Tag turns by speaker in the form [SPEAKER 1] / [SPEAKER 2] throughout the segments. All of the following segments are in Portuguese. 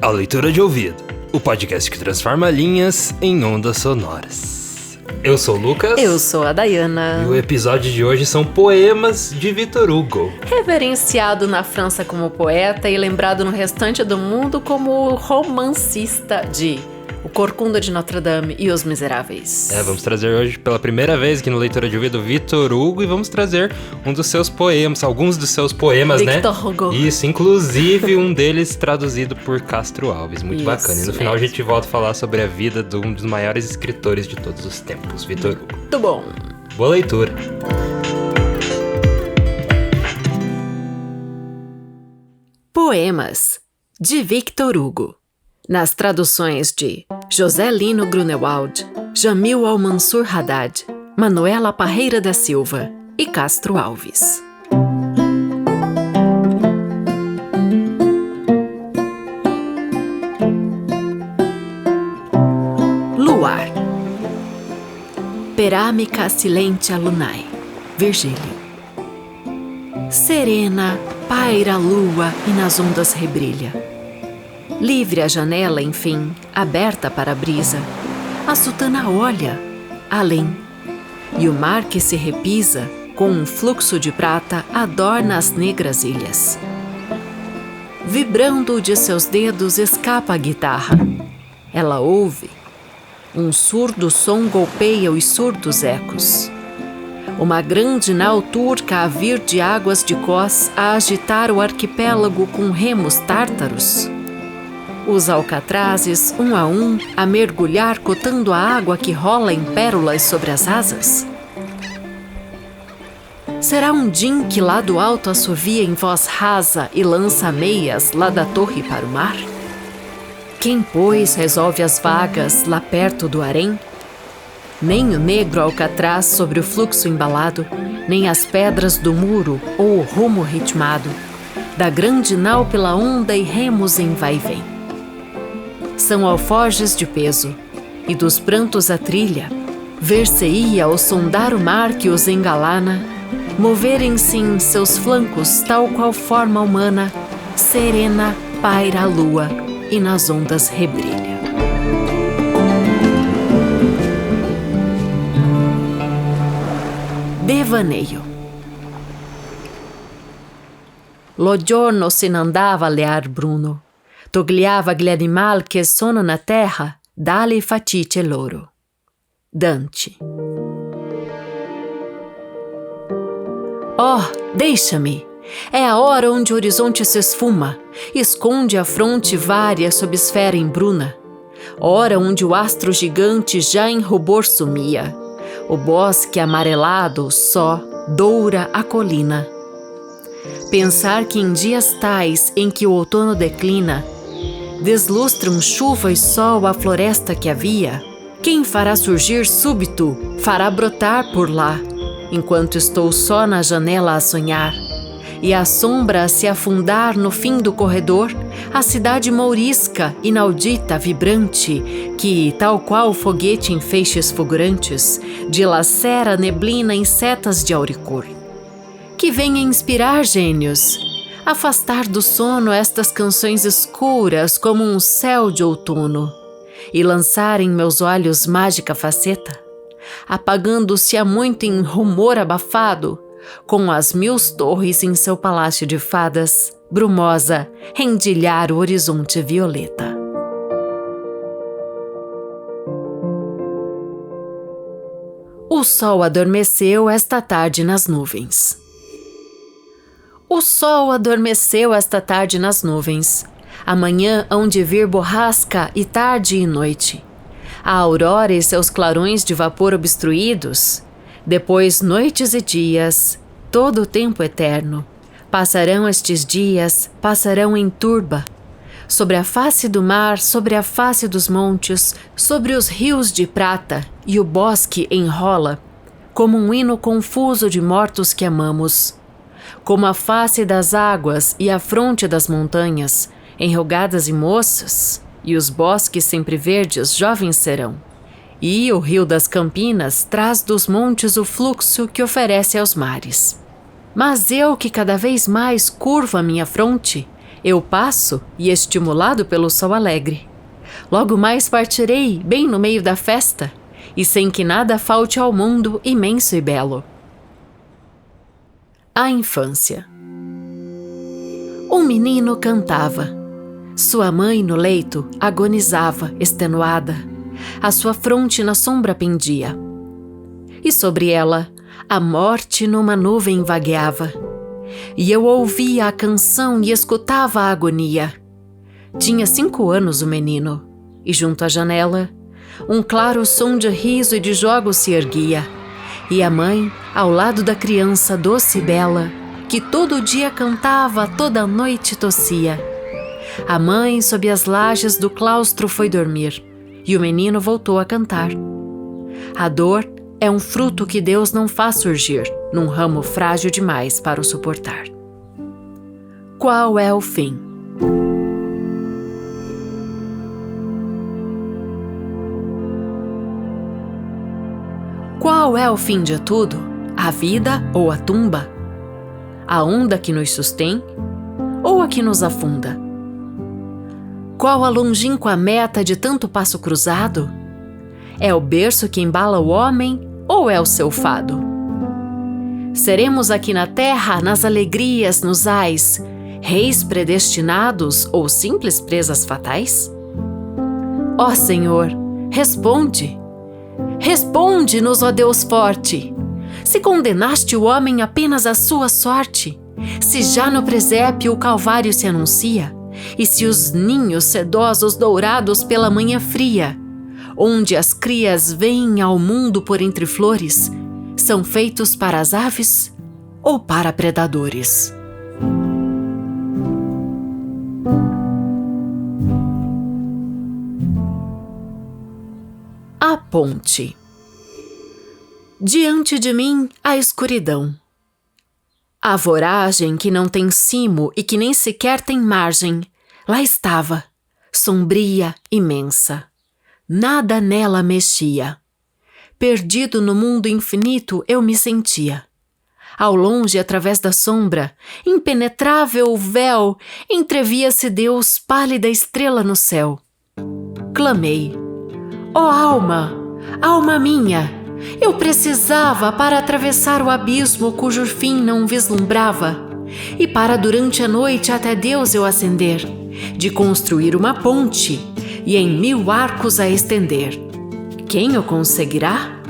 [SPEAKER 1] A Leitura de Ouvido, o podcast que transforma linhas em ondas sonoras. Eu sou o Lucas.
[SPEAKER 2] Eu sou a Dayana.
[SPEAKER 1] E o episódio de hoje são poemas de Victor Hugo.
[SPEAKER 2] Reverenciado na França como poeta e lembrado no restante do mundo como romancista de O Corcunda de Notre Dame e Os Miseráveis.
[SPEAKER 1] Vamos trazer hoje pela primeira vez aqui no Leitura de Ouvido Victor Hugo e vamos trazer um dos seus poemas, alguns dos seus poemas,
[SPEAKER 2] Victor Hugo.
[SPEAKER 1] Isso, inclusive um deles traduzido por Castro Alves, muito
[SPEAKER 2] Isso
[SPEAKER 1] bacana. E no final
[SPEAKER 2] mesmo.
[SPEAKER 1] a gente volta a falar sobre a vida de um dos maiores escritores de todos os tempos, Victor Hugo.
[SPEAKER 2] Muito bom.
[SPEAKER 1] Boa leitura.
[SPEAKER 2] Poemas de Victor Hugo. Nas traduções de José Lino Grunewald, Jamil Al-Mansur Haddad, Manuela Parreira da Silva e Castro Alves. Luar. Perâmica silentia lunae. Virgílio. Serena, paira a lua e nas ondas rebrilha. Livre a janela, enfim, aberta para a brisa, a sultana olha, além, e o mar que se repisa, com um fluxo de prata, adorna as negras ilhas. Vibrando de seus dedos escapa a guitarra. Ela ouve. Um surdo som golpeia os surdos ecos. Uma grande nau turca a vir de águas de Cós a agitar o arquipélago com remos tártaros. Os alcatrazes, um a mergulhar cotando a água que rola em pérolas sobre as asas? Será um din que lá do alto assovia em voz rasa e lança meias lá da torre para o mar? Quem, pois, resolve as vagas lá perto do harém? Nem o negro alcatraz sobre o fluxo embalado, nem as pedras do muro ou o rumo ritmado, da grande nau pela onda e remos em vai e vem. São alforjes de peso, e dos prantos a trilha, ver-se-ia ao sondar o mar que os engalana, moverem-se em seus flancos tal qual forma humana, serena paira a lua e nas ondas rebrilha. Devaneio. Lo giorno se n'andava a lear bruno, togliava gli animal che sono na terra, dalle fatice loro. Dante. Oh, deixa-me! É a hora onde o horizonte se esfuma, esconde a fronte vária sob esfera embruna. Hora onde o astro gigante já em rubor sumia. O bosque amarelado só doura a colina. Pensar que em dias tais em que o outono declina, deslustram chuva e sol a floresta que havia, quem fará surgir súbito, fará brotar por lá, enquanto estou só na janela a sonhar, e a sombra a se afundar no fim do corredor, a cidade mourisca, inaudita, vibrante, que, tal qual foguete em feixes fulgurantes, dilacera a neblina em setas de auricor. Que venha inspirar gênios, afastar do sono estas canções escuras como um céu de outono, e lançar em meus olhos mágica faceta, apagando-se há muito em rumor abafado, com as 1000 torres em seu palácio de fadas, brumosa, rendilhar o horizonte violeta. O sol adormeceu esta tarde nas nuvens. O sol adormeceu esta tarde nas nuvens. Amanhã hão de vir borrasca e tarde e noite. A aurora e seus clarões de vapor obstruídos. Depois noites e dias, todo o tempo eterno. Passarão estes dias, passarão em turba. Sobre a face do mar, sobre a face dos montes, sobre os rios de prata, e o bosque enrola, como um hino confuso de mortos que amamos. Como a face das águas e a fronte das montanhas, enrugadas e moças, e os bosques sempre verdes jovens serão. E o rio das Campinas traz dos montes o fluxo que oferece aos mares. Mas eu que cada vez mais curvo a minha fronte, Eu passo e, estimulado pelo sol alegre, logo mais partirei bem no meio da festa, e sem que nada falte ao mundo imenso e belo. A infância. Um menino cantava. Sua mãe no leito agonizava, extenuada. A sua fronte na sombra pendia. E sobre ela, a morte numa nuvem vagueava. E eu ouvia a canção e escutava a agonia. Tinha 5 anos o menino, e junto à janela, um claro som de riso e de jogos se erguia. E a mãe, ao lado da criança doce e bela, que todo dia cantava, toda noite tossia. A mãe, sob as lajes do claustro, foi dormir, e o menino voltou a cantar. A dor é um fruto que Deus não faz surgir num ramo frágil demais para o suportar. Qual é o fim? Qual é o fim de tudo? A vida ou a tumba? A onda que nos sustém ou a que nos afunda? Qual a longínqua meta de tanto passo cruzado? É o berço que embala o homem ou é o seu fado? Seremos aqui na terra, nas alegrias, nos ais, reis predestinados ou simples presas fatais? Ó Senhor, responde! Responde-nos, ó Deus forte! Se condenaste o homem apenas à sua sorte, se já no presépio o Calvário se anuncia, e se os ninhos sedosos dourados pela manhã fria, onde as crias vêm ao mundo por entre flores, são feitos para as aves ou para predadores? A ponte. Diante de mim, a escuridão. A voragem que não tem cimo e que nem sequer tem margem, lá estava, sombria, imensa. Nada nela mexia. Perdido no mundo infinito eu me sentia. Ao longe, através da sombra, impenetrável véu, entrevia-se Deus, pálida estrela no céu. Clamei: ó alma, alma minha! Eu precisava para atravessar o abismo cujo fim não vislumbrava, e para durante a noite até Deus eu ascender, de construir uma ponte e em 1000 arcos a estender. Quem o conseguirá?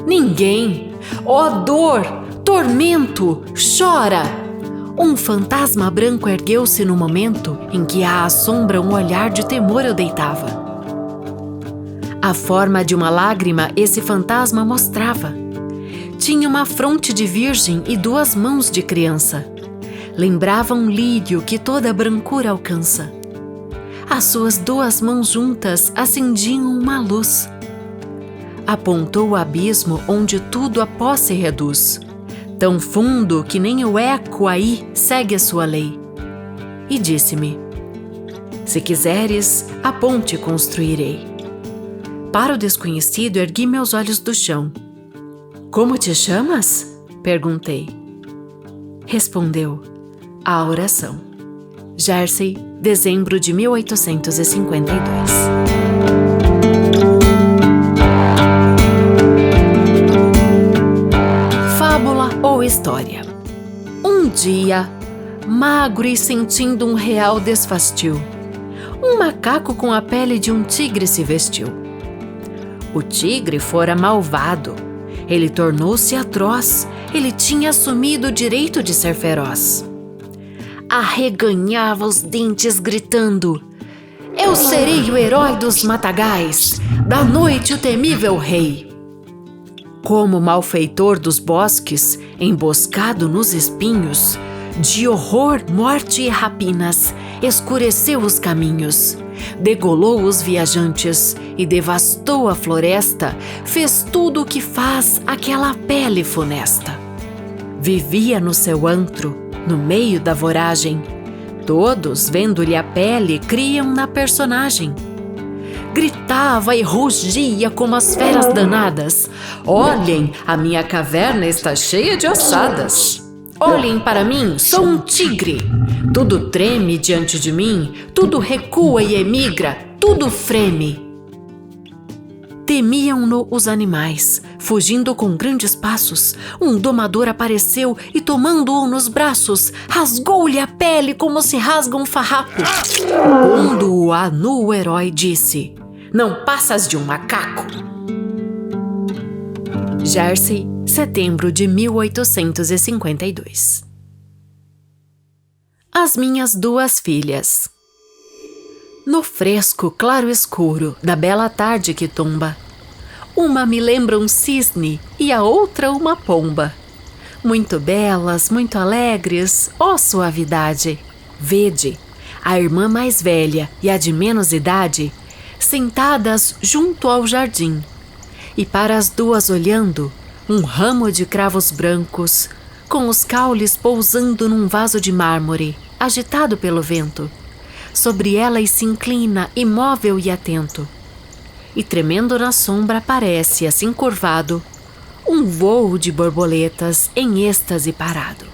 [SPEAKER 2] Ninguém! Ó dor, tormento, chora! Um fantasma branco ergueu-se no momento em que à sombra um olhar de temor eu deitava. A forma de uma lágrima esse fantasma mostrava. Tinha uma fronte de virgem e 2 mãos de criança. Lembrava um lírio que toda brancura alcança. As suas 2 mãos juntas acendiam uma luz. Apontou o abismo onde tudo a pó se reduz, tão fundo que nem o eco aí segue a sua lei. E disse-me: se quiseres, a ponte construirei. Para o desconhecido, ergui meus olhos do chão. Como te chamas? Perguntei. Respondeu: a oração. Jersey, dezembro de 1852. Fábula ou história? Um dia, magro e sentindo um real desfastio, um macaco com a pele de um tigre se vestiu. O tigre fora malvado, ele tornou-se atroz, ele tinha assumido o direito de ser feroz. Arreganhava os dentes gritando: eu serei o herói dos matagais, da noite o temível rei. Como malfeitor dos bosques, emboscado nos espinhos, de horror, morte e rapinas, escureceu os caminhos, degolou os viajantes e devastou a floresta, fez tudo o que faz aquela pele funesta. Vivia no seu antro, no meio da voragem. Todos, vendo-lhe a pele, criam na personagem. Gritava e rugia como as feras danadas: olhem, a minha caverna está cheia de ossadas. Olhem para mim, sou um tigre. Tudo treme diante de mim, tudo recua e emigra, tudo freme. Temiam-no os animais, fugindo com grandes passos. Um domador apareceu e, tomando-o nos braços, rasgou-lhe a pele como se rasga um farrapo. Pondo-o a nu, o herói disse: "Não passas de um macaco." Jersey, setembro de 1852. As minhas duas filhas. No fresco claro-escuro da bela tarde que tomba, uma me lembra um cisne e a outra uma pomba. Muito belas, muito alegres, ó suavidade! Vede, a irmã mais velha e a de menos idade, sentadas junto ao jardim, e para as duas olhando, um ramo de cravos brancos, com os caules pousando num vaso de mármore, agitado pelo vento. Sobre elas se inclina, imóvel e atento. E tremendo na sombra aparece, assim curvado, um vôo de borboletas em êxtase parado.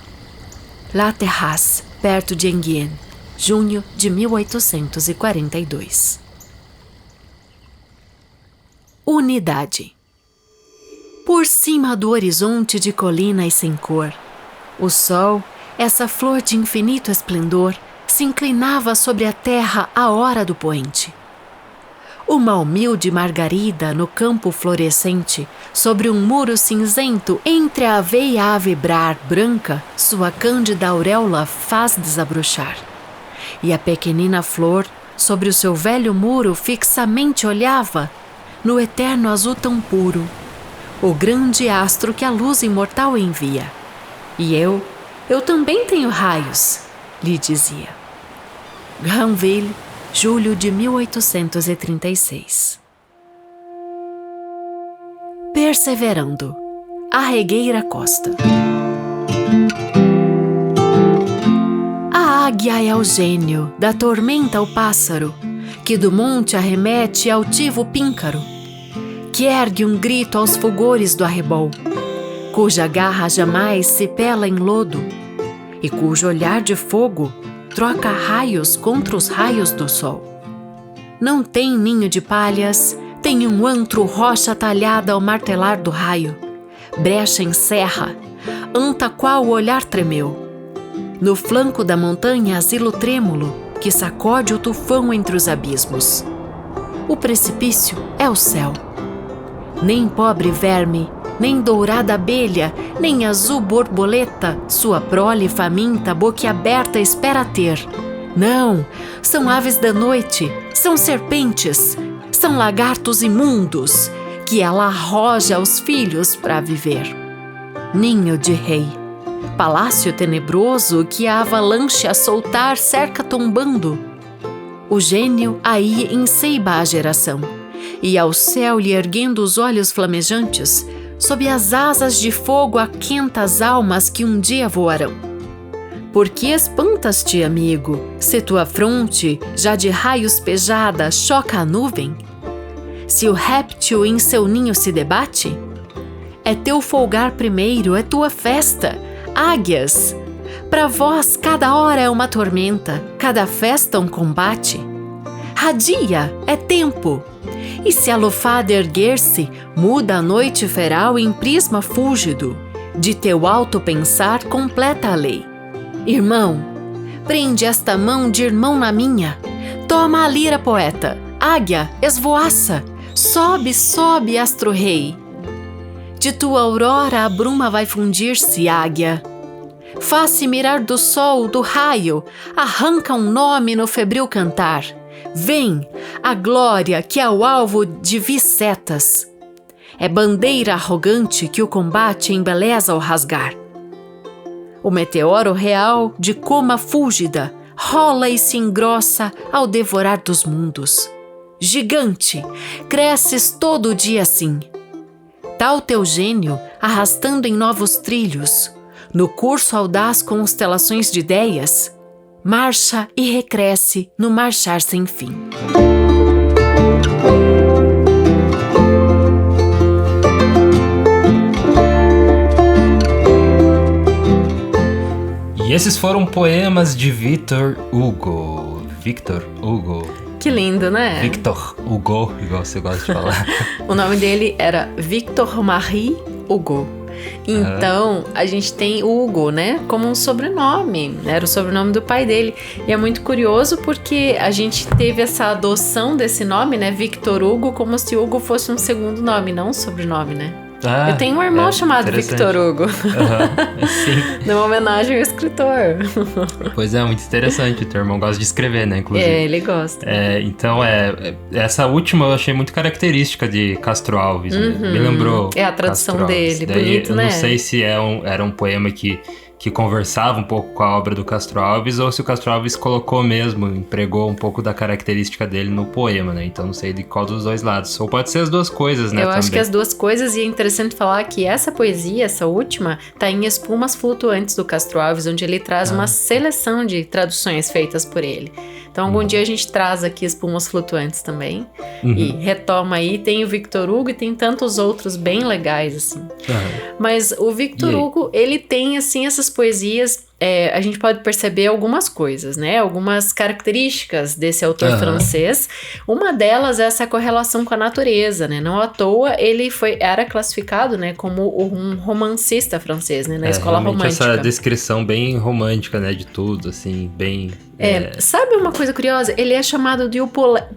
[SPEAKER 2] La Terrasse, perto de Enghien, junho de 1842. Unidade. Por cima do horizonte de colinas sem cor, o sol, essa flor de infinito esplendor, se inclinava sobre a terra à hora do poente. Uma humilde margarida no campo florescente, sobre um muro cinzento, entre a aveia a vibrar branca, sua cândida auréola faz desabrochar. E a pequenina flor, sobre o seu velho muro, fixamente olhava, no eterno azul tão puro, o grande astro que a luz imortal envia. E eu também tenho raios, lhe dizia. Granville, julho de 1836. Perseverando. Arregueira Costa. A águia é o gênio, da tormenta o pássaro, que do monte arremete altivo píncaro, que ergue um grito aos fulgores do arrebol, cuja garra jamais se pela em lodo, e cujo olhar de fogo troca raios contra os raios do sol. Não tem ninho de palhas, tem um antro rocha talhada ao martelar do raio, brecha em serra, anta qual o olhar tremeu. No flanco da montanha asilo trêmulo, que sacode o tufão entre os abismos. O precipício é o céu. Nem pobre verme, nem dourada abelha, nem azul borboleta, sua prole faminta, boquiaberta espera ter. Não, são aves da noite, são serpentes, são lagartos imundos, que ela arroja aos filhos para viver. Ninho de rei, palácio tenebroso que a avalanche a soltar cerca tombando. O gênio aí enceiba a geração, e ao céu lhe erguendo os olhos flamejantes, sob as asas de fogo aquenta as almas que um dia voarão. Por que espantas-te, amigo, se tua fronte, já de raios pejada, choca a nuvem? Se o réptil em seu ninho se debate? É teu folgar primeiro, é tua festa, águias! Para vós cada hora é uma tormenta, cada festa um combate. Radia, é tempo! E se a lufada erguer-se, muda a noite feral em prisma fúlgido. De teu alto pensar completa a lei. Irmão, prende esta mão de irmão na minha. Toma a lira, poeta. Águia, esvoaça. Sobe, sobe, astro-rei. De tua aurora a bruma vai fundir-se, águia. Faz-se mirar do sol, do raio. Arranca um nome no febril cantar. Vem, a glória que é o alvo de setas. É bandeira arrogante que o combate embeleza ao rasgar. O meteoro real, de coma fúlgida, rola e se engrossa ao devorar dos mundos. Gigante, cresces todo dia assim. Tal teu gênio, arrastando em novos trilhos, no curso audaz constelações de ideias, marcha e recresce no marchar sem fim.
[SPEAKER 1] E esses foram poemas de Victor Hugo. Victor Hugo.
[SPEAKER 2] Que lindo, né?
[SPEAKER 1] Victor Hugo, igual você gosta de falar.
[SPEAKER 2] O nome dele era Victor Marie Hugo. Então, a gente tem Hugo, né, como um sobrenome, era o sobrenome do pai dele. E é muito curioso porque a gente teve essa adoção desse nome, né, Victor Hugo, como se Hugo fosse um segundo nome, não um sobrenome, né? Eu tenho um irmão chamado Victor Hugo.
[SPEAKER 1] Sim.
[SPEAKER 2] Numa homenagem ao escritor.
[SPEAKER 1] Pois é, muito interessante. O teu irmão gosta de escrever, né, inclusive.
[SPEAKER 2] Ele gosta.
[SPEAKER 1] Então, essa última eu achei muito característica de Castro Alves. Me lembrou
[SPEAKER 2] É a tradução
[SPEAKER 1] Castro Alves.
[SPEAKER 2] dele,
[SPEAKER 1] Daí,
[SPEAKER 2] bonito,
[SPEAKER 1] eu
[SPEAKER 2] né?
[SPEAKER 1] não sei se era um poema que conversava um pouco com a obra do Castro Alves, ou se o Castro Alves colocou mesmo, empregou um pouco da característica dele no poema, né? Então não sei de qual dos dois lados. Ou pode ser as duas coisas, né?
[SPEAKER 2] Eu acho que as duas coisas, e é interessante falar que essa poesia, essa última, tá em Espumas Flutuantes do Castro Alves, onde ele traz uma seleção de traduções feitas por ele. Então algum dia a gente traz aqui Espumas Flutuantes também, e retoma aí, tem o Victor Hugo e tem tantos outros bem legais, assim. Mas o Victor Hugo, ele tem, assim, essas poesias, a gente pode perceber algumas coisas, né? Algumas características desse autor francês. Uma delas é essa correlação com a natureza, né? Não à toa ele era classificado, né, como um romancista francês, né? Na escola romântica.
[SPEAKER 1] Essa descrição bem romântica, né? De tudo, assim, bem...
[SPEAKER 2] Sabe uma coisa curiosa? Ele é chamado de o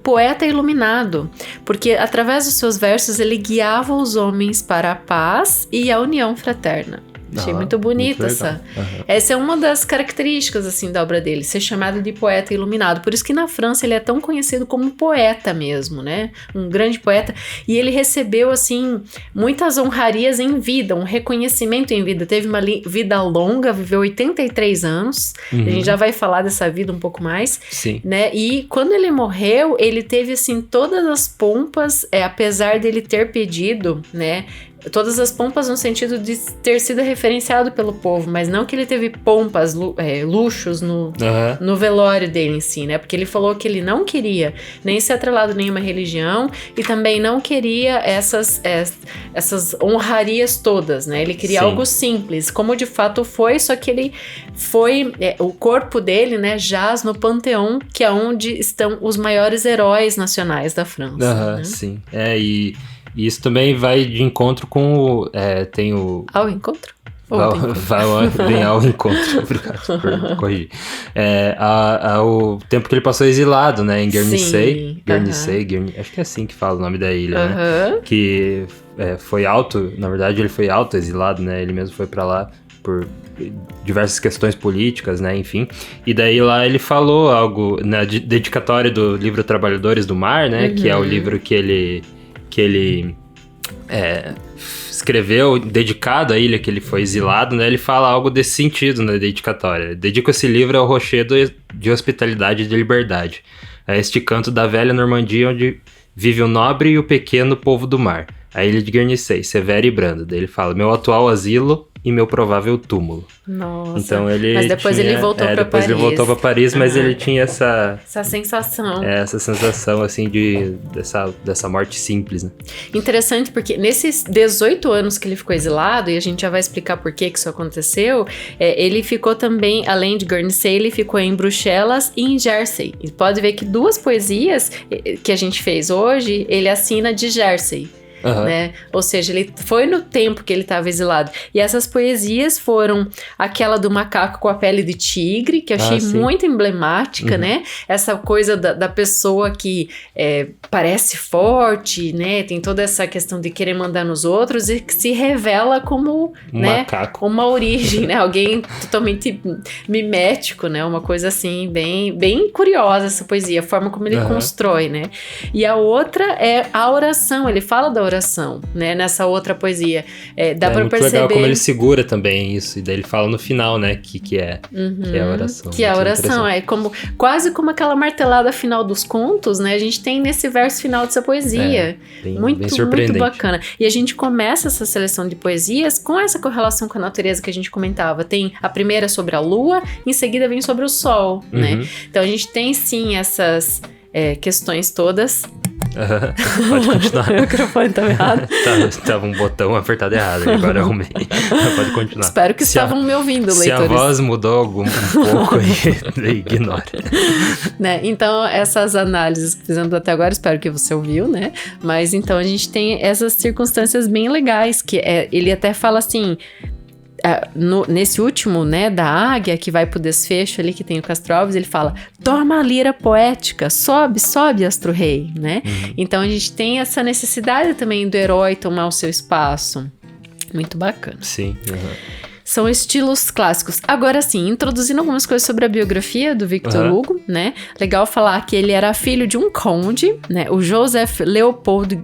[SPEAKER 2] poeta iluminado, porque através dos seus versos ele guiava os homens para a paz e a união fraterna. Achei muito bonita essa. Essa é uma das características, assim, da obra dele, ser chamado de poeta iluminado. Por isso que na França ele é tão conhecido como poeta mesmo, né? Um grande poeta. E ele recebeu, assim, muitas honrarias em vida, um reconhecimento em vida. Teve uma vida longa, viveu 83 anos. A gente já vai falar dessa vida um pouco mais.
[SPEAKER 1] Sim.
[SPEAKER 2] Né? E quando ele morreu, ele teve, assim, todas as pompas, apesar dele ter pedido, né? Todas as pompas no sentido de ter sido referenciado pelo povo, mas não que ele teve pompas, luxos no velório dele em si, né? Porque ele falou que ele não queria nem ser atrelado a nenhuma religião e também não queria essas honrarias todas, né? Ele queria algo simples, como de fato foi, só que ele foi... o corpo dele, né, jaz no Panteão, que é onde estão os maiores heróis nacionais da França. Né?
[SPEAKER 1] Sim. E isso também vai de encontro com tem o...
[SPEAKER 2] Ao encontro?
[SPEAKER 1] Vem ao encontro, obrigado por corrigir. O tempo que ele passou exilado, né, em Guernesey. Acho que é assim que fala o nome da ilha, né? Que foi na verdade ele foi exilado, né? Ele mesmo foi pra lá por diversas questões políticas, né, enfim. E daí lá ele falou algo na dedicatória do livro Trabalhadores do Mar, né, que é o livro que ele escreveu, dedicado à ilha que ele foi exilado, né? Ele fala algo desse sentido na dedicatória. Dedico esse livro ao rochedo de hospitalidade e de liberdade, a este canto da velha Normandia onde vive o nobre e o pequeno povo do mar, a ilha de Guernesey, severa e branda. Daí ele fala, meu atual asilo e meu provável túmulo.
[SPEAKER 2] Nossa.
[SPEAKER 1] Então
[SPEAKER 2] mas depois ele voltou pra Paris.
[SPEAKER 1] Depois ele voltou pra Paris, mas ele tinha essa
[SPEAKER 2] sensação.
[SPEAKER 1] Essa sensação, assim, dessa morte simples, né?
[SPEAKER 2] Interessante, porque nesses 18 anos que ele ficou exilado, e a gente já vai explicar por que isso aconteceu, ele ficou também, além de Guernesey, ele ficou em Bruxelas e em Jersey. E pode ver que duas poesias que a gente fez hoje, ele assina de Jersey. Né? Ou seja, ele foi no tempo que ele estava exilado. E essas poesias foram aquela do macaco com a pele de tigre, que eu achei muito emblemática, né? Essa coisa da pessoa que parece forte, né? Tem toda essa questão de querer mandar nos outros e que se revela como
[SPEAKER 1] macaco.
[SPEAKER 2] Uma origem, né? Alguém totalmente mimético, né? Uma coisa assim, bem, bem curiosa essa poesia, a forma como ele constrói, né? E a outra é a oração, ele fala da oração, né, nessa outra poesia. Dá pra perceber...
[SPEAKER 1] legal como ele segura também isso, e daí ele fala no final, né, que é a oração.
[SPEAKER 2] Que a oração quase como aquela martelada final dos contos, né, a gente tem nesse verso final dessa poesia. Bem surpreendente. Muito bacana. E a gente começa essa seleção de poesias com essa correlação com a natureza que a gente comentava. Tem a primeira sobre a lua, em seguida vem sobre o sol, né. Então a gente tem sim essas questões todas
[SPEAKER 1] Pode continuar.
[SPEAKER 2] O microfone estava errado.
[SPEAKER 1] Tava um botão apertado errado, agora eu arrumei. Pode continuar.
[SPEAKER 2] Espero que estavam me ouvindo, leitores.
[SPEAKER 1] Se a voz mudou um pouco, aí ignora.
[SPEAKER 2] Né? Então, essas análises que fizemos até agora, espero que você ouviu, né? Mas então a gente tem essas circunstâncias bem legais, que ele até fala assim... nesse último, né, da águia, que vai pro desfecho ali, que tem o Castro Alves, ele fala, toma a lira poética, sobe, astro-rei, né? Então a gente tem essa necessidade também do herói tomar o seu espaço. Muito bacana.
[SPEAKER 1] Sim.
[SPEAKER 2] São estilos clássicos. Agora sim, introduzindo algumas coisas sobre a biografia do Victor Hugo, né? Legal falar que ele era filho de um conde, né? O Joseph Leopold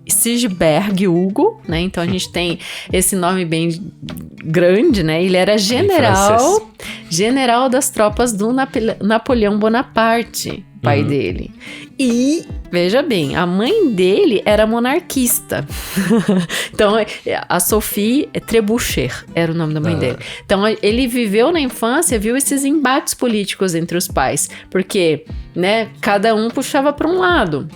[SPEAKER 2] Sigisberg Hugo, né? Então a gente tem esse nome bem grande, né? Ele era general das tropas do Napoleão Bonaparte, pai dele. E, veja bem, a mãe dele era monarquista. Então, a Sophie Trebuchet era o nome da mãe dele. Então, ele viveu na infância, viu esses embates políticos entre os pais. Porque, né, cada um puxava para um lado.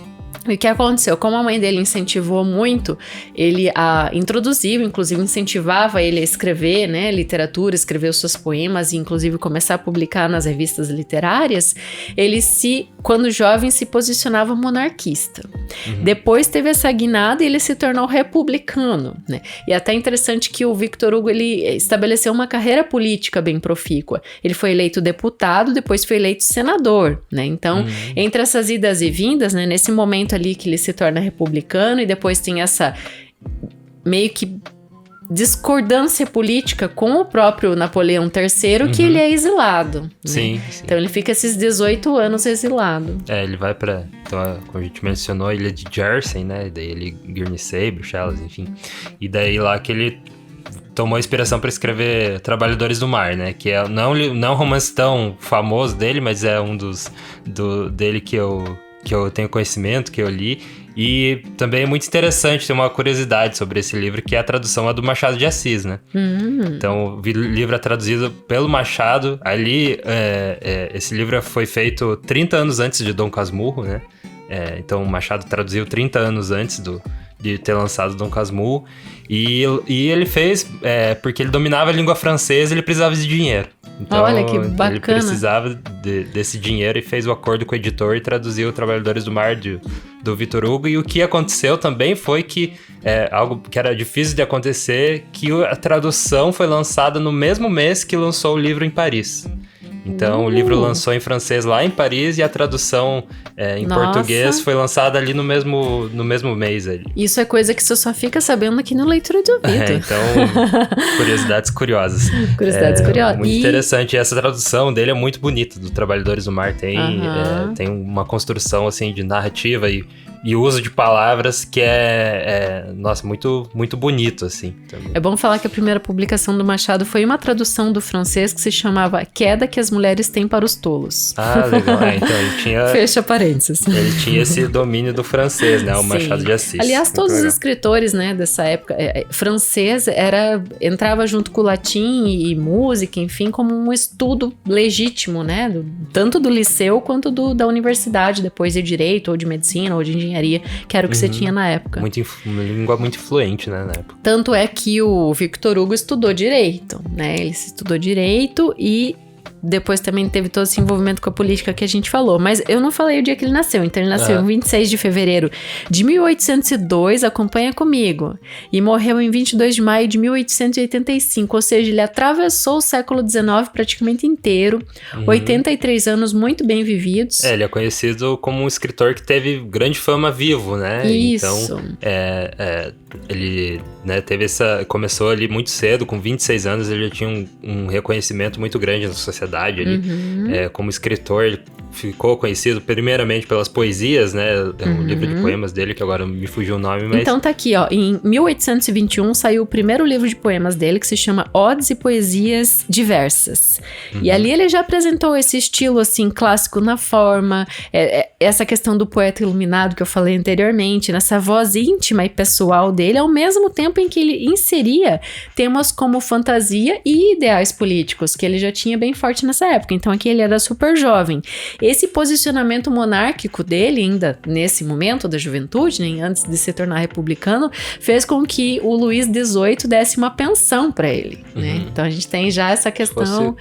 [SPEAKER 2] E o que aconteceu? Como a mãe dele incentivou muito, ele introduziu, inclusive incentivava ele a escrever, né, literatura, escrever os seus poemas e inclusive começar a publicar nas revistas literárias, ele quando jovem, se posicionava monarquista. Depois teve essa guinada e ele se tornou republicano, né? E até interessante que o Victor Hugo, ele estabeleceu uma carreira política bem profícua. Ele foi eleito deputado, depois foi eleito senador, né? Então, entre essas idas e vindas, né, nesse momento ali que ele se torna republicano e depois tem essa meio que discordância política com o próprio Napoleão III, que ele é exilado. Né?
[SPEAKER 1] Sim.
[SPEAKER 2] Então ele fica esses 18 anos exilado.
[SPEAKER 1] Ele vai pra, então, como a gente mencionou, a ilha de Jersey, né? E daí ele, Guernsey, Bruxelas, enfim. E daí lá que ele tomou inspiração para escrever Trabalhadores do Mar, né? Que é não um romance tão famoso dele, mas é um dele que eu tenho conhecimento, que eu li. E também é muito interessante, tem uma curiosidade sobre esse livro, que é a tradução do Machado de Assis, né? Então, o livro é traduzido pelo Machado. Ali, esse livro foi feito 30 anos antes de Dom Casmurro, né? Então, o Machado traduziu 30 anos antes de ter lançado Dom Casmurro. E ele fez, porque ele dominava a língua francesa, ele precisava de dinheiro. Então,
[SPEAKER 2] olha que bacana.
[SPEAKER 1] Ele precisava desse dinheiro e fez o acordo com o editor e traduziu Trabalhadores do Mar do Victor Hugo. E o que aconteceu também foi que, algo que era difícil de acontecer, que a tradução foi lançada no mesmo mês que lançou o livro em Paris. Então, o livro lançou em francês lá em Paris e a tradução em português foi lançada ali no mesmo mês. Ali.
[SPEAKER 2] Isso é coisa que você só fica sabendo aqui no Leitura de Ouvido.
[SPEAKER 1] Então, curiosidades curiosas.
[SPEAKER 2] Curiosidades curiosas.
[SPEAKER 1] Muito interessante. E essa tradução dele é muito bonita, do Trabalhadores do Mar. Tem uma construção assim, de narrativa e uso de palavras que nossa, muito, muito bonito, assim. Também.
[SPEAKER 2] É bom falar que a primeira publicação do Machado foi uma tradução do francês que se chamava Queda que as Mulheres Têm para os Tolos.
[SPEAKER 1] Ah, legal. Então ele tinha...
[SPEAKER 2] Fecha parênteses.
[SPEAKER 1] Ele tinha esse domínio do francês, né? O Machado de Assis.
[SPEAKER 2] Aliás, todos os escritores, né, dessa época, francês entrava junto com o latim e música, enfim, como um estudo legítimo, né? Tanto do liceu quanto da universidade, depois de direito, ou de medicina, ou de engenharia, que era o que você tinha na época.
[SPEAKER 1] Uma língua muito fluente, né, na época.
[SPEAKER 2] Tanto é que o Victor Hugo estudou direito, né? Ele estudou direito e depois também teve todo esse envolvimento com a política que a gente falou. Mas eu não falei o dia que ele nasceu. Então ele nasceu em 26 de fevereiro de 1802, acompanha comigo. E morreu em 22 de maio de 1885. Ou seja, ele atravessou o século XIX praticamente inteiro. 83 anos muito bem vividos.
[SPEAKER 1] Ele é conhecido como um escritor que teve grande fama vivo, né?
[SPEAKER 2] Isso.
[SPEAKER 1] Então, ele, né, começou ali muito cedo, com 26 anos, ele já tinha um reconhecimento muito grande na sociedade ali. Como escritor, ele ficou conhecido primeiramente pelas poesias, né? Um livro de poemas dele, que agora me fugiu o nome, mas...
[SPEAKER 2] Então tá aqui, ó. Em 1821 saiu o primeiro livro de poemas dele, que se chama Odes e Poesias Diversas. E ali ele já apresentou esse estilo, assim, clássico na forma, essa questão do poeta iluminado que eu falei anteriormente, nessa voz íntima e pessoal dele, ao mesmo tempo em que ele inseria temas como fantasia e ideais políticos, que ele já tinha bem forte nessa época. Então aqui ele era super jovem. esse posicionamento monárquico dele, ainda nesse momento da juventude, né, antes de se tornar republicano, fez com que o Luís XVIII desse uma pensão para ele, né? Então a gente tem já essa questão...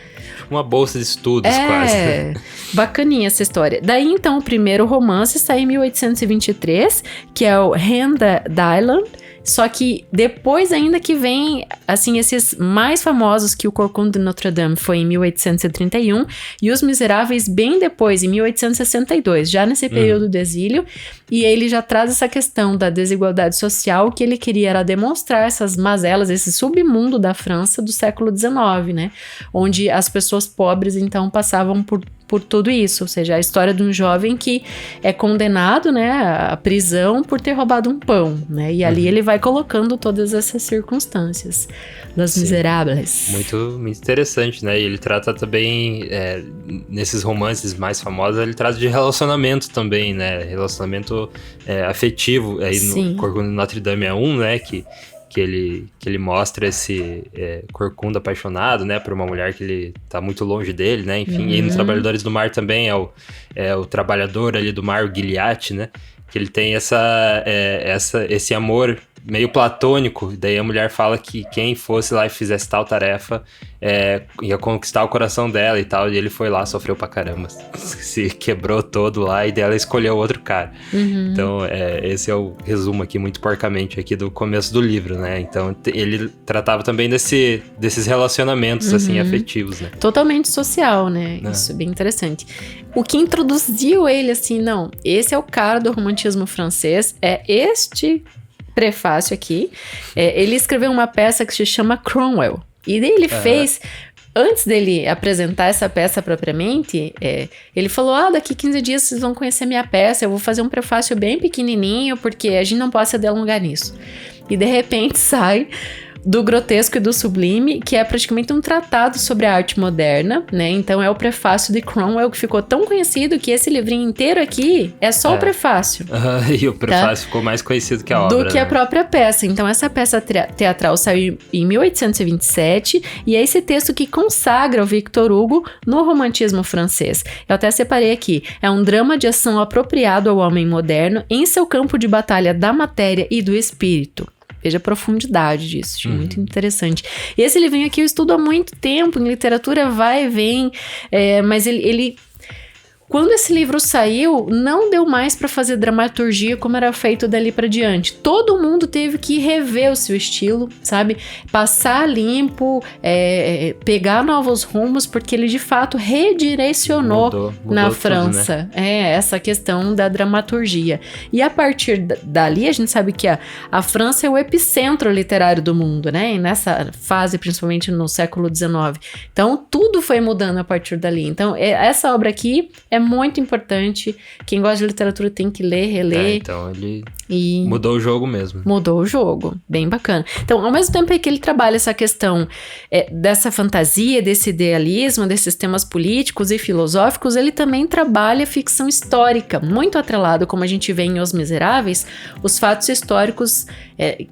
[SPEAKER 1] Uma bolsa de estudos, quase.
[SPEAKER 2] Bacaninha essa história. Daí, então, o primeiro romance sai em 1823, que é o Hen d'Ireland. Só que depois ainda que vem, assim, esses mais famosos, que o Corcunda de Notre Dame foi em 1831 e Os Miseráveis bem depois, em 1862, já nesse período do exílio. E ele já traz essa questão da desigualdade social, que ele queria era demonstrar essas mazelas, esse submundo da França do século XIX, né? Onde as pessoas pobres, então, passavam por tudo isso, ou seja, a história de um jovem que é condenado, né, à prisão por ter roubado um pão, né, e ali ele vai colocando todas essas circunstâncias das Miseráveis.
[SPEAKER 1] Muito interessante, né, e ele trata também, nesses romances mais famosos, ele trata de relacionamento também, né, relacionamento afetivo, aí no Corcunda de Notre Dame é né, que ele mostra esse corcunda apaixonado, né, por uma mulher que ele tá muito longe dele, né, enfim, e nos Trabalhadores do Mar também é o trabalhador ali do mar, o Gilliatt, né, que ele tem esse amor meio platônico, daí a mulher fala que quem fosse lá e fizesse tal tarefa ia conquistar o coração dela e tal, e ele foi lá, sofreu pra caramba, se quebrou todo lá, e dela escolheu outro cara. Então, esse é o resumo aqui, muito porcamente, aqui do começo do livro, né? Então, ele tratava também desses relacionamentos, assim, afetivos, né?
[SPEAKER 2] Totalmente social, né? Isso é bem interessante. O que introduziu ele, assim, não, esse é o cara do romantismo francês, é este prefácio aqui. Ele escreveu uma peça que se chama Cromwell. E daí ele fez, antes dele apresentar essa peça propriamente, ele falou, daqui 15 dias vocês vão conhecer minha peça, eu vou fazer um prefácio bem pequenininho, porque a gente não pode se delongar nisso. E de repente sai do grotesco e do sublime, que é praticamente um tratado sobre a arte moderna, né? Então é o prefácio de Cromwell, que ficou tão conhecido que esse livrinho inteiro aqui é só o prefácio.
[SPEAKER 1] E o prefácio ficou mais conhecido que a obra.
[SPEAKER 2] Do que a própria peça. Então essa peça teatral saiu em 1827 e é esse texto que consagra o Victor Hugo no romantismo francês. Eu até separei aqui. É um drama de ação apropriado ao homem moderno em seu campo de batalha da matéria e do espírito. Veja a profundidade disso, achei muito interessante. E esse livrinho aqui eu estudo há muito tempo, em literatura vai e vem, mas ele quando esse livro saiu, não deu mais para fazer dramaturgia como era feito dali para diante. Todo mundo teve que rever o seu estilo, sabe? Passar limpo, pegar novos rumos, porque ele de fato redirecionou mudou na França, tudo, né? Essa questão da dramaturgia. E a partir dali, a gente sabe que a França é o epicentro literário do mundo, né? E nessa fase, principalmente no século XIX. Então, tudo foi mudando a partir dali. Então, essa obra aqui é muito importante. Quem gosta de literatura tem que ler, reler.
[SPEAKER 1] Então ele mudou o jogo mesmo.
[SPEAKER 2] Mudou o jogo. Bem bacana. Então, ao mesmo tempo que ele trabalha essa questão dessa fantasia, desse idealismo, desses temas políticos e filosóficos, ele também trabalha ficção histórica, muito atrelado, como a gente vê em Os Miseráveis, os fatos históricos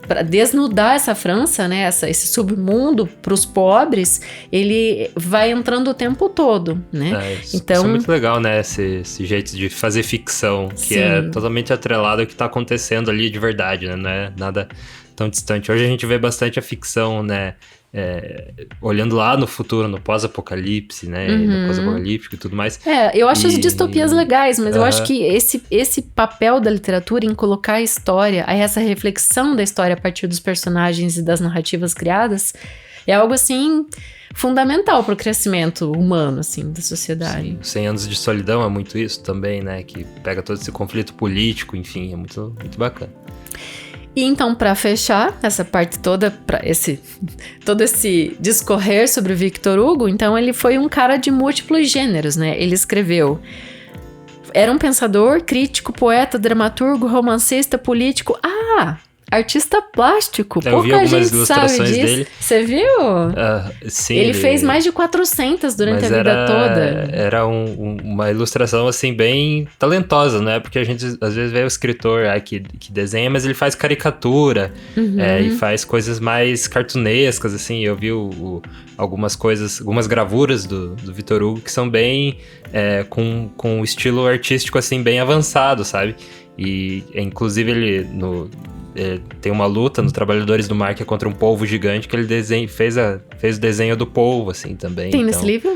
[SPEAKER 2] para desnudar essa França, né, esse submundo para os pobres, ele vai entrando o tempo todo, né?
[SPEAKER 1] Então, isso é muito legal, né? Esse jeito de fazer ficção, que é totalmente atrelado ao que está acontecendo ali de verdade, né? Não é nada tão distante. Hoje a gente vê bastante a ficção, né? Olhando lá no futuro, no pós-apocalipse, né? No pós-apocalíptico e tudo mais.
[SPEAKER 2] Eu acho as distopias legais, mas eu acho que esse papel da literatura em colocar a história, essa reflexão da história a partir dos personagens e das narrativas criadas, é algo assim fundamental para o crescimento humano, assim, da sociedade.
[SPEAKER 1] Sim, 100 Anos de Solidão é muito isso também, né? Que pega todo esse conflito político, enfim, é muito, muito bacana.
[SPEAKER 2] E então, para fechar essa parte toda, todo esse discorrer sobre o Victor Hugo, então ele foi um cara de múltiplos gêneros, né? Ele escreveu... Era um pensador, crítico, poeta, dramaturgo, romancista, político... artista plástico.
[SPEAKER 1] Eu vi algumas ilustrações dele.
[SPEAKER 2] Você viu?
[SPEAKER 1] Sim.
[SPEAKER 2] Ele fez mais de 400 durante a vida toda.
[SPEAKER 1] Era uma ilustração, assim, bem talentosa, né? Porque a gente, às vezes, vê o escritor que desenha, mas ele faz caricatura e faz coisas mais cartunescas, assim. Eu vi algumas coisas, algumas gravuras do Victor Hugo que são bem com um estilo artístico, assim, bem avançado, sabe? E, inclusive, ele tem uma luta no Trabalhadores do Mar que é contra um polvo gigante que ele fez o desenho do polvo, assim, também.
[SPEAKER 2] Tem nesse livro?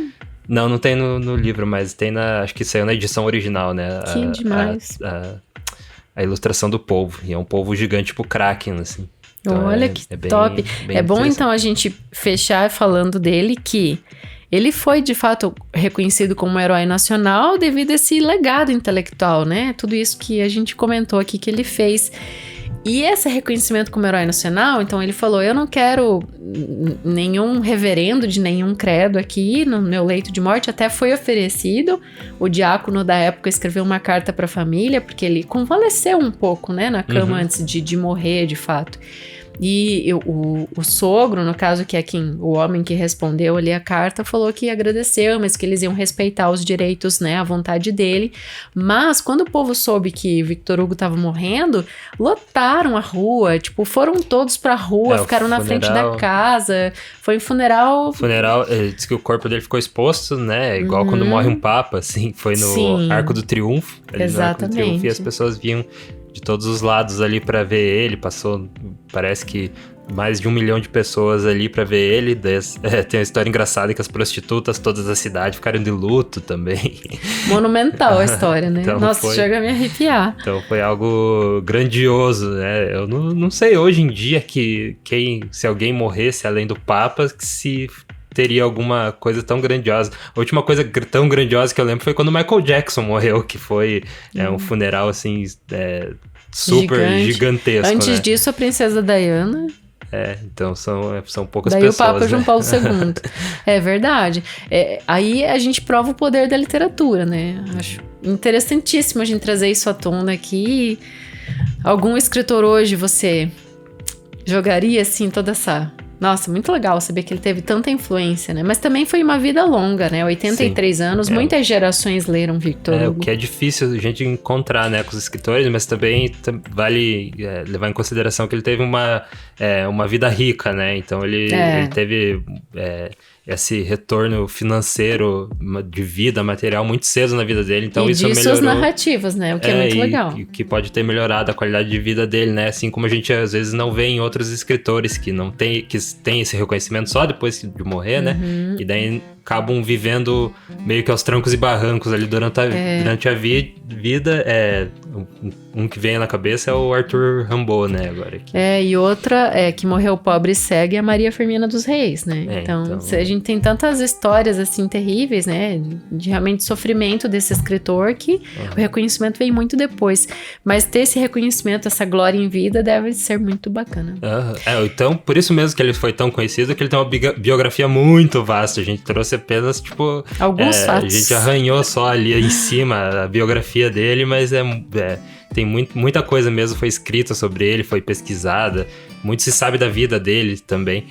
[SPEAKER 1] Não tem no livro, mas tem acho que saiu na edição original, né?
[SPEAKER 2] Que demais.
[SPEAKER 1] A ilustração do polvo. E é um polvo gigante, tipo Kraken, assim. Então
[SPEAKER 2] olha que top. É bom, então, a gente fechar falando dele que ele foi, de fato, reconhecido como um herói nacional devido a esse legado intelectual, né? Tudo isso que a gente comentou aqui que ele fez. E esse reconhecimento como herói nacional, então ele falou, eu não quero nenhum reverendo de nenhum credo aqui no meu leito de morte, até foi oferecido, o diácono da época escreveu uma carta para a família, porque ele convalesceu um pouco, né, na cama antes de morrer, de fato. E o sogro, no caso, que é o homem que respondeu ali a carta, falou que agradeceu, mas que eles iam respeitar os direitos, né, a vontade dele. Mas quando o povo soube que Victor Hugo estava morrendo, lotaram a rua, tipo, foram todos pra rua, ficaram na frente da casa. Foi um funeral... Ele disse
[SPEAKER 1] que o corpo dele ficou exposto, né, igual quando morre um papa, assim, foi no Arco do Triunfo.
[SPEAKER 2] Exatamente.
[SPEAKER 1] No Arco do Triunfo, e as pessoas vinham de todos os lados ali pra ver ele, passou, parece que mais de 1 milhão de pessoas ali pra ver ele. Tem uma história engraçada que as prostitutas todas da cidade ficaram de luto também.
[SPEAKER 2] Monumental a história, né?
[SPEAKER 1] Então
[SPEAKER 2] nossa, chega a me arrepiar.
[SPEAKER 1] Então foi algo grandioso, né? Eu não sei hoje em dia se alguém morresse além do Papa, se teria alguma coisa tão grandiosa. A última coisa tão grandiosa que eu lembro foi quando o Michael Jackson morreu, que foi um funeral, assim, super gigantesco.
[SPEAKER 2] Antes disso, a princesa Diana.
[SPEAKER 1] Então são poucas
[SPEAKER 2] Daí
[SPEAKER 1] pessoas.
[SPEAKER 2] Daí o Papa
[SPEAKER 1] né?
[SPEAKER 2] João Paulo II. É verdade. Aí a gente prova o poder da literatura, né? Acho interessantíssimo a gente trazer isso à tona aqui. Algum escritor hoje você jogaria, assim, toda essa... Nossa, muito legal saber que ele teve tanta influência, né? Mas também foi uma vida longa, né? 83 anos, muitas gerações leram Victor Hugo.
[SPEAKER 1] O que é difícil a gente encontrar, né, com os escritores, mas também vale levar em consideração que ele teve uma vida rica, né? Então ele teve esse retorno financeiro de vida material muito cedo na vida dele, então isso melhorou. E
[SPEAKER 2] suas narrativas, né? O que é muito legal.
[SPEAKER 1] Que pode ter melhorado a qualidade de vida dele, né? Assim como a gente às vezes não vê em outros escritores que tem esse reconhecimento só depois de morrer, né? E daí acabam vivendo meio que aos trancos e barrancos ali durante a vida. Um que vem na cabeça é o Arthur Rimbaud, né? Agora aqui.
[SPEAKER 2] E outra que morreu pobre e cega é a Maria Firmina dos Reis, né? Então, a gente tem tantas histórias assim terríveis, né? De realmente sofrimento desse escritor que o reconhecimento vem muito depois. Mas ter esse reconhecimento, essa glória em vida deve ser muito bacana.
[SPEAKER 1] Então, por isso mesmo que ele foi tão conhecido, que ele tem uma biografia muito vasta. A gente trouxe apenas, tipo...
[SPEAKER 2] alguns fatos.
[SPEAKER 1] A gente arranhou só ali em cima a biografia dele, mas tem muita coisa mesmo foi escrita sobre ele, foi pesquisada. Muito se sabe da vida dele também,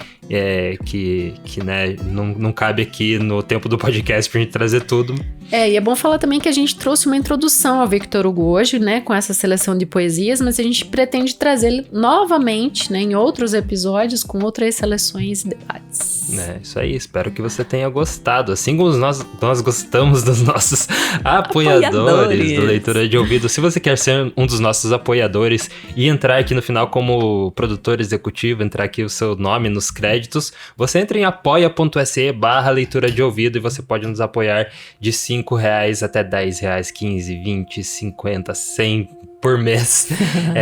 [SPEAKER 1] que né, não cabe aqui no tempo do podcast pra gente trazer tudo.
[SPEAKER 2] E é bom falar também que a gente trouxe uma introdução ao Victor Hugo hoje, né, com essa seleção de poesias, mas a gente pretende trazer ele novamente, né, em outros episódios, com outras seleções e debates.
[SPEAKER 1] Isso aí, espero que você tenha gostado, assim como nós gostamos dos nossos apoiadores do Leitura de Ouvido. Se você quer ser um dos nossos apoiadores e entrar aqui no final como produtor executivo, entrar aqui o seu nome nos créditos, você entra em apoia.se/leitura de ouvido e você pode nos apoiar de R$5 até R$10, 15, 20, 50, 100 por mês,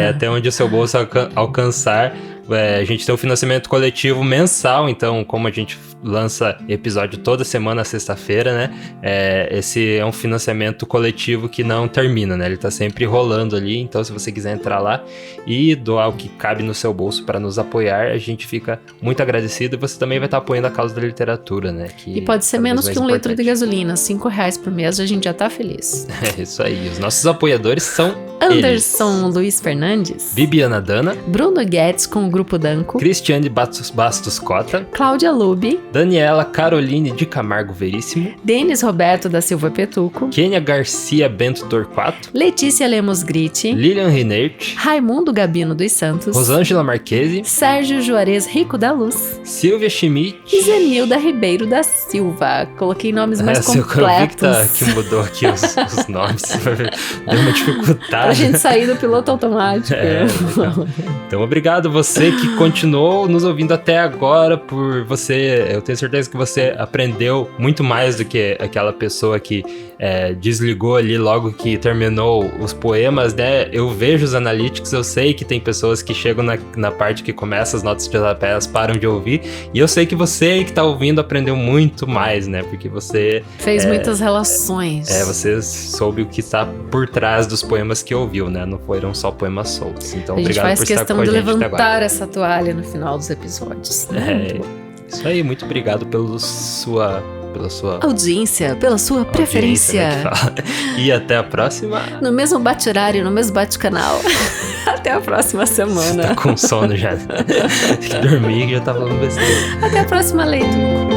[SPEAKER 1] até onde o seu bolso alcançar. A gente tem um financiamento coletivo mensal, então como a gente lança episódio toda semana, sexta-feira, né? Esse é um financiamento coletivo que não termina, né? Ele tá sempre rolando ali, então se você quiser entrar lá e doar o que cabe no seu bolso para nos apoiar, a gente fica muito agradecido e você também vai estar apoiando a causa da literatura, né?
[SPEAKER 2] E pode ser menos que um litro de gasolina, R$5 por mês, a gente já tá feliz.
[SPEAKER 1] É isso aí, os nossos apoiadores são
[SPEAKER 2] Anderson
[SPEAKER 1] eles.
[SPEAKER 2] Luiz Fernandes,
[SPEAKER 1] Bibiana Dana,
[SPEAKER 2] Bruno Guedes com o Grupo Danco,
[SPEAKER 1] Cristiane Bastos Cota,
[SPEAKER 2] Cláudia Lubi,
[SPEAKER 1] Daniela Caroline de Camargo Veríssimo,
[SPEAKER 2] Denis Roberto da Silva Petuco,
[SPEAKER 1] Kênia Garcia Bento Torquato,
[SPEAKER 2] Letícia Lemos Gritti,
[SPEAKER 1] Lilian Rinert,
[SPEAKER 2] Raimundo Gabino dos Santos,
[SPEAKER 1] Rosângela Marquesi,
[SPEAKER 2] Sérgio Juarez Rico da Luz,
[SPEAKER 1] Silvia Schmidt
[SPEAKER 2] e Zenilda Ribeiro da Silva. Coloquei nomes mais completos.
[SPEAKER 1] Que mudou aqui os nomes. Deu uma dificuldade.
[SPEAKER 2] Pra gente sair do piloto automático.
[SPEAKER 1] Então, obrigado você que continuou nos ouvindo até agora, por você. Eu tenho certeza que você aprendeu muito mais do que aquela pessoa que desligou ali logo que terminou os poemas, né? Eu vejo os analytics, eu sei que tem pessoas que chegam na parte que começa as notas de rodapé, elas param de ouvir, e eu sei que você que tá ouvindo aprendeu muito mais, né? Porque você
[SPEAKER 2] fez muitas relações.
[SPEAKER 1] Você soube o que está por trás dos poemas que ouviu, né? Não foram só poemas soltos. Então,
[SPEAKER 2] a gente
[SPEAKER 1] obrigado
[SPEAKER 2] faz
[SPEAKER 1] por estar com a gente
[SPEAKER 2] questão de
[SPEAKER 1] até
[SPEAKER 2] levantar
[SPEAKER 1] agora.
[SPEAKER 2] essa toalha no final dos episódios.
[SPEAKER 1] Isso aí, muito obrigado pela sua
[SPEAKER 2] audiência, pela sua preferência.
[SPEAKER 1] Né, e até a próxima.
[SPEAKER 2] No mesmo bate-horário, no mesmo bate-canal. Até a próxima semana.
[SPEAKER 1] Você tá com sono já. Tem que dormir, que já tá falando besteira.
[SPEAKER 2] Até a próxima leitura.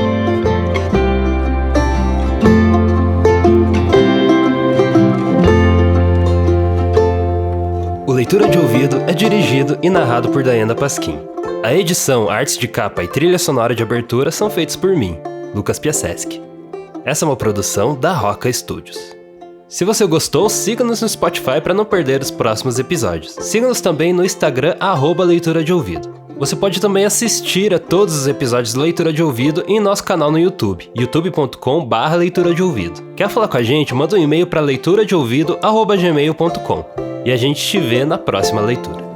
[SPEAKER 3] O Leitura de Ouvido é dirigido e narrado por Diana Pasquim. A edição, artes de capa e trilha sonora de abertura são feitos por mim, Lucas Piasecki. Essa é uma produção da Roca Studios. Se você gostou, siga-nos no Spotify para não perder os próximos episódios. Siga-nos também no Instagram, @Leitura de Ouvido. Você pode também assistir a todos os episódios de Leitura de Ouvido em nosso canal no YouTube, youtube.com/Leitura de Ouvido. Quer falar com a gente? Manda um e-mail para leituradeouvido@gmail.com. E a gente te vê na próxima leitura.